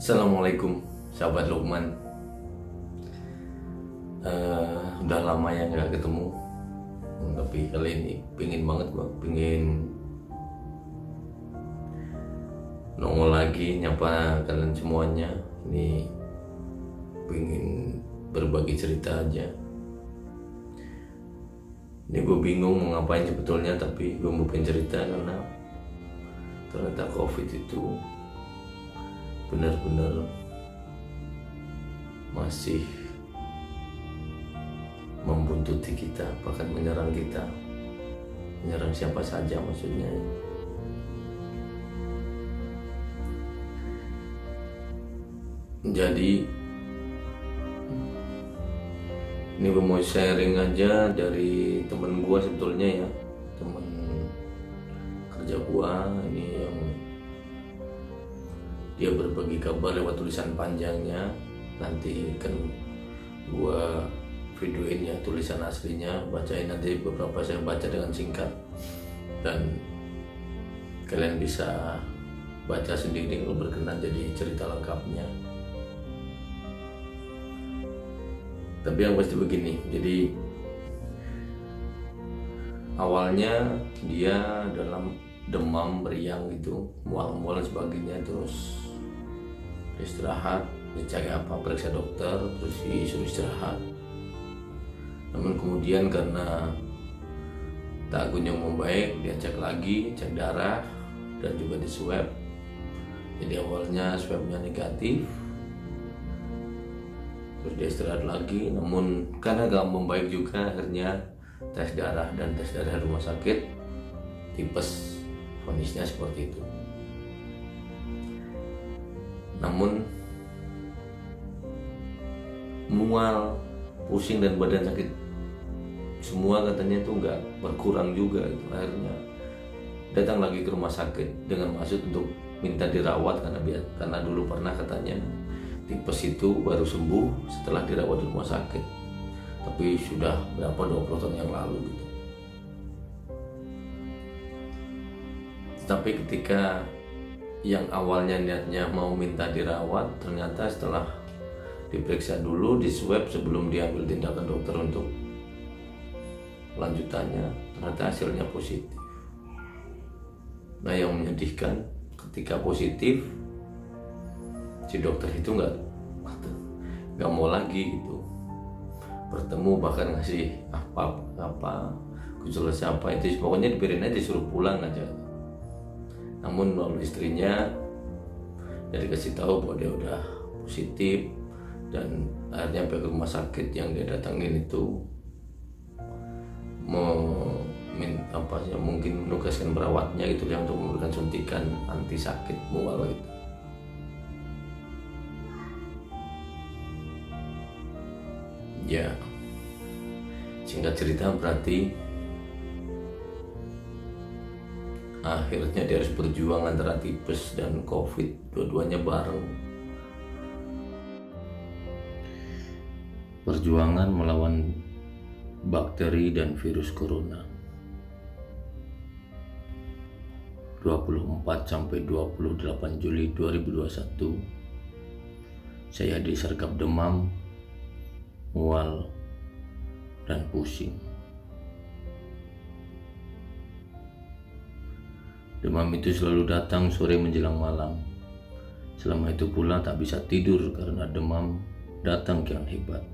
Assalamualaikum sahabat Lukman. Udah lama ya nggak ketemu, tapi kali ini pingin banget gua, pingin nongol lagi nyapa kalian semuanya. Ini pingin berbagi cerita aja. Ini gue bingung mau ngapain sebetulnya, tapi gue mau pengen cerita karena ternyata COVID itu benar-benar masih membuntuti kita, bahkan menyerang kita, menyerang siapa saja maksudnya. Jadi ini gue mau sharing aja dari temen gue sebetulnya ya, temen kerja gue ini yang dia berbagi kabar lewat tulisan panjangnya. Nanti kan gue videoin ya tulisan aslinya, bacain nanti beberapa saya baca dengan singkat dan kalian bisa baca sendiri kalau berkenan jadi cerita lengkapnya. Tapi yang pasti begini, jadi awalnya dia dalam demam meriang gitu, mual-mual dan sebagainya, terus istirahat, dicek periksa dokter, terus disuruh istirahat. Namun kemudian karena tak kunjung membaik, dia cek lagi, cek darah dan juga di swab. Jadi awalnya swabnya negatif, terus dia istirahat lagi, namun karena gak membaik juga akhirnya tes darah, dan tes darah rumah sakit tipes, vonisnya seperti itu. Namun mual, pusing dan badan sakit semua katanya itu nggak berkurang juga gitu. Akhirnya datang lagi ke rumah sakit dengan maksud untuk minta dirawat karena dulu pernah katanya tipes itu baru sembuh setelah dirawat di rumah sakit, tapi sudah berapa 20 tahun yang lalu gitu. Tapi ketika yang awalnya niatnya mau minta dirawat, ternyata setelah diperiksa dulu, di swab sebelum diambil tindakan dokter untuk lanjutannya, ternyata hasilnya positif. Nah yang menyedihkan, ketika positif si dokter itu nggak mau lagi gitu bertemu, bahkan ngasih apa gejala siapa itu, pokoknya dibiarin aja, disuruh pulang aja. Namun melalui istrinya dia dikasih tahu bahwa dia udah positif, dan akhirnya sampai ke rumah sakit yang dia datangin itu mungkin menugaskan perawatnya gitu ya untuk memberikan suntikan anti sakit mual gitu. Ya, singkat cerita berarti akhirnya dia harus berjuang antara tipes dan COVID, dua-duanya bareng. Perjuangan melawan bakteri dan virus corona. 24 sampai 28 Juli 2021 saya disergap demam, mual, dan pusing. Demam itu selalu datang sore menjelang malam. Selama itu pula tak bisa tidur karena demam datang kian hebat.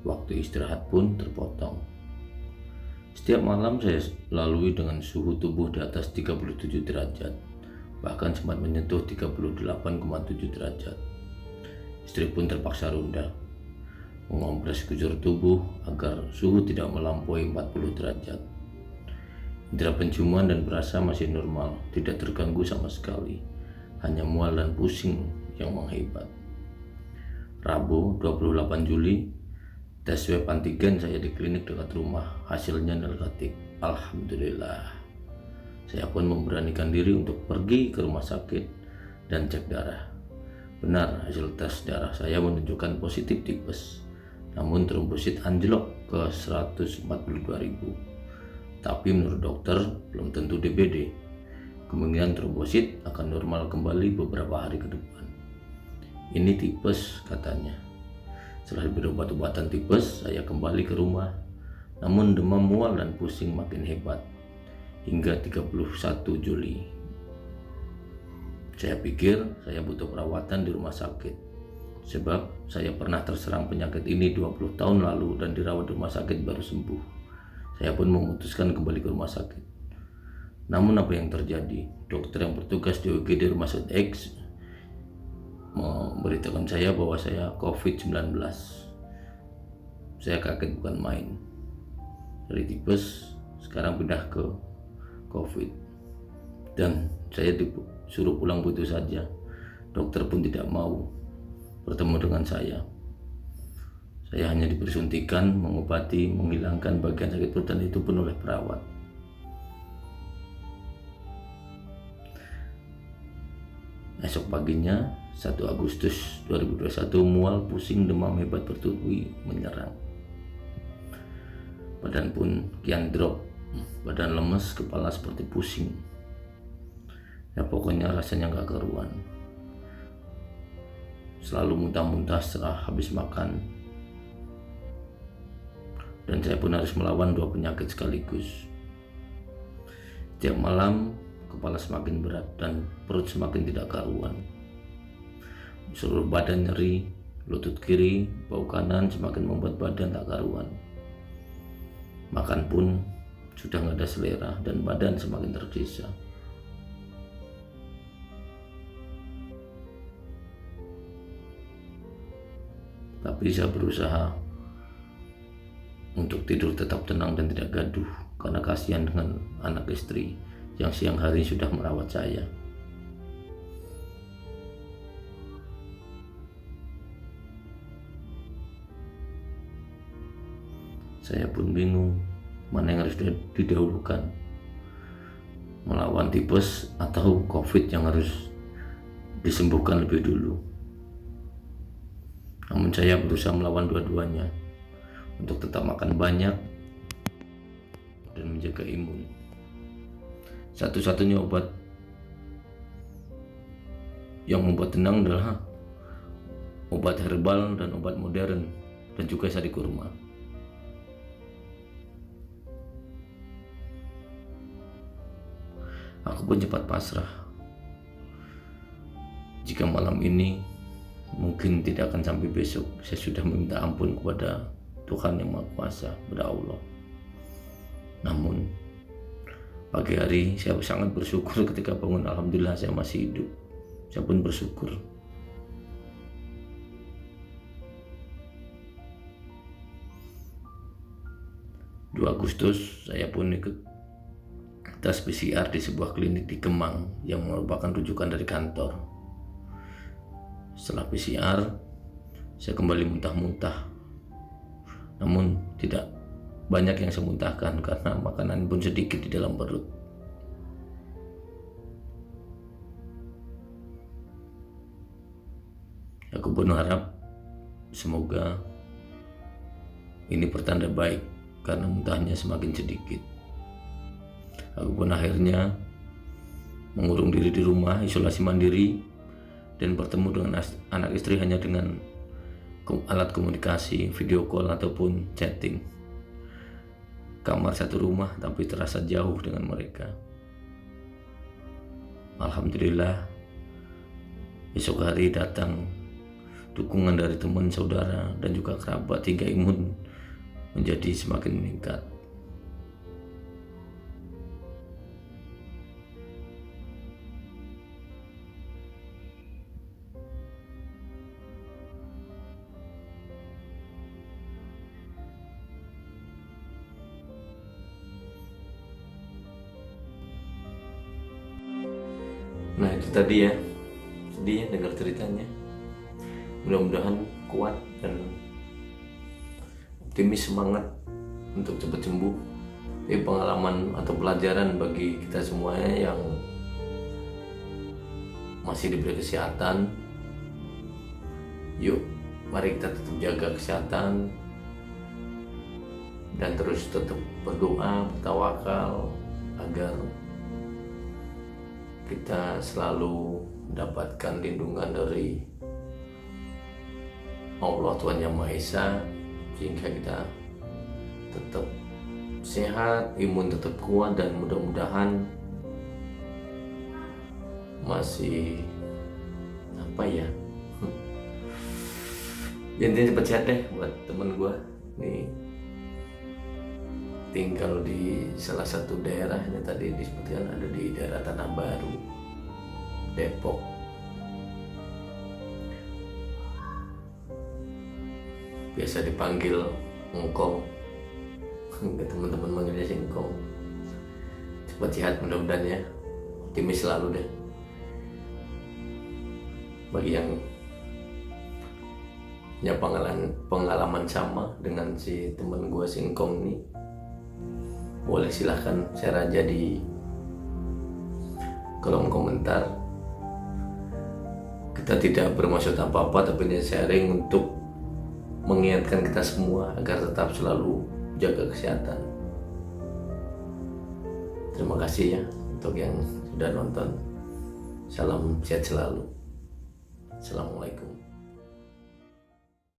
Waktu istirahat pun terpotong. Setiap malam saya lalui dengan suhu tubuh di atas 37 derajat, bahkan sempat menyentuh 38,7 derajat. Istri pun terpaksa ronda, mengompres sekujur tubuh agar suhu tidak melampaui 40 derajat. Indera penciuman dan perasa masih normal, tidak terganggu sama sekali, hanya mual dan pusing yang menghebat. Rabu 28 Juli, tes swab antigen saya di klinik dekat rumah, hasilnya negatif. Alhamdulillah. Saya pun memberanikan diri untuk pergi ke rumah sakit dan cek darah. Benar, hasil tes darah saya menunjukkan positif tipes, namun trombosit anjlok ke 142.000. Tapi menurut dokter belum tentu DBD. Kemungkinan trombosit akan normal kembali beberapa hari ke depan. Ini tipes, katanya. Setelah diberi obat-obatan tipes, saya kembali ke rumah. Namun demam, mual, dan pusing makin hebat hingga 31 Juli. Saya pikir saya butuh perawatan di rumah sakit, sebab saya pernah terserang penyakit ini 20 tahun lalu dan dirawat di rumah sakit baru sembuh. Saya pun memutuskan kembali ke rumah sakit. Namun apa yang terjadi? Dokter yang bertugas di UGD Rumah Sakit X memberitakan saya bahwa saya COVID-19. Saya kaget bukan main. Dari tipes sekarang pindah ke COVID, dan saya disuruh pulang begitu saja. Dokter pun tidak mau bertemu dengan saya. Saya hanya diberi suntikan, mengobati, menghilangkan bagian sakit perut, dan itu pun oleh perawat. Esok paginya 1 Agustus 2021, mual, pusing, demam hebat bertubi menyerang. Badan pun kian drop, badan lemes, kepala seperti pusing. Ya pokoknya rasanya gak karuan. Selalu muntah-muntah setelah habis makan. Dan saya pun harus melawan 2 penyakit sekaligus. Tiap malam kepala semakin berat dan perut semakin tidak karuan. Seluruh badan nyeri, lutut kiri, bau kanan semakin membuat badan tak karuan. Makan pun sudah nggak ada selera dan badan semakin tergesa. Tapi saya berusaha untuk tidur tetap tenang dan tidak gaduh, karena kasihan dengan anak istri yang siang hari sudah merawat saya. Saya pun bingung mana yang harus didahulukan, melawan tipes atau COVID yang harus disembuhkan lebih dulu. Namun saya berusaha melawan dua-duanya untuk tetap makan banyak dan menjaga imun. Satu-satunya obat yang membuat tenang adalah obat herbal dan obat modern, dan juga sari kurma. Aku pun cepat pasrah. Jika malam ini mungkin tidak akan sampai besok, saya sudah meminta ampun kepada Tuhan yang Maha Kuasa, kepada Allah. Namun pagi hari saya sangat bersyukur ketika bangun, alhamdulillah saya masih hidup. Saya pun bersyukur. Agustus saya pun ikut tes PCR di sebuah klinik di Kemang yang merupakan rujukan dari kantor. Setelah PCR, saya kembali muntah-muntah. Namun tidak banyak yang saya muntahkan karena makanan pun sedikit di dalam perut. Aku pun harap semoga ini pertanda baik karena muntahnya semakin sedikit. Aku pun akhirnya mengurung diri di rumah, isolasi mandiri, dan bertemu dengan anak istri hanya dengan alat komunikasi, video call ataupun chatting. Kamar satu rumah tapi terasa jauh dengan mereka. Alhamdulillah, esok hari datang dukungan dari teman, saudara, dan juga kerabat hingga imun menjadi semakin meningkat. Nah itu tadi ya, sedih ya dengar ceritanya. Mudah-mudahan kuat dan optimis, semangat untuk cepat sembuh. Ini pengalaman atau pelajaran bagi kita semuanya yang masih diberi kesehatan. Yuk, mari kita tetap jaga kesehatan dan terus tetap berdoa, bertawakal agar kita selalu mendapatkan lindungan dari Allah Tuhan Yang Maha Esa, sehingga kita tetap sehat, imun tetap kuat, dan mudah-mudahan masih intinya cepet sehat deh buat temen gue nih, tinggal di salah satu daerah yang tadi disebutkan, ada di daerah Tanah Baru, Depok. Biasa dipanggil Engkong, teman-teman manggilnya Singkong. Cepat sehat mudah-mudahan ya, optimis selalu deh. Bagi yang punya pengalaman sama dengan si temen gue Singkong ini, boleh silahkan share aja di kolom komentar. Kita tidak bermaksud apa-apa, tapi ini sharing untuk mengingatkan kita semua agar tetap selalu jaga kesehatan. Terima kasih ya untuk yang sudah nonton. Salam sehat selalu. Assalamualaikum.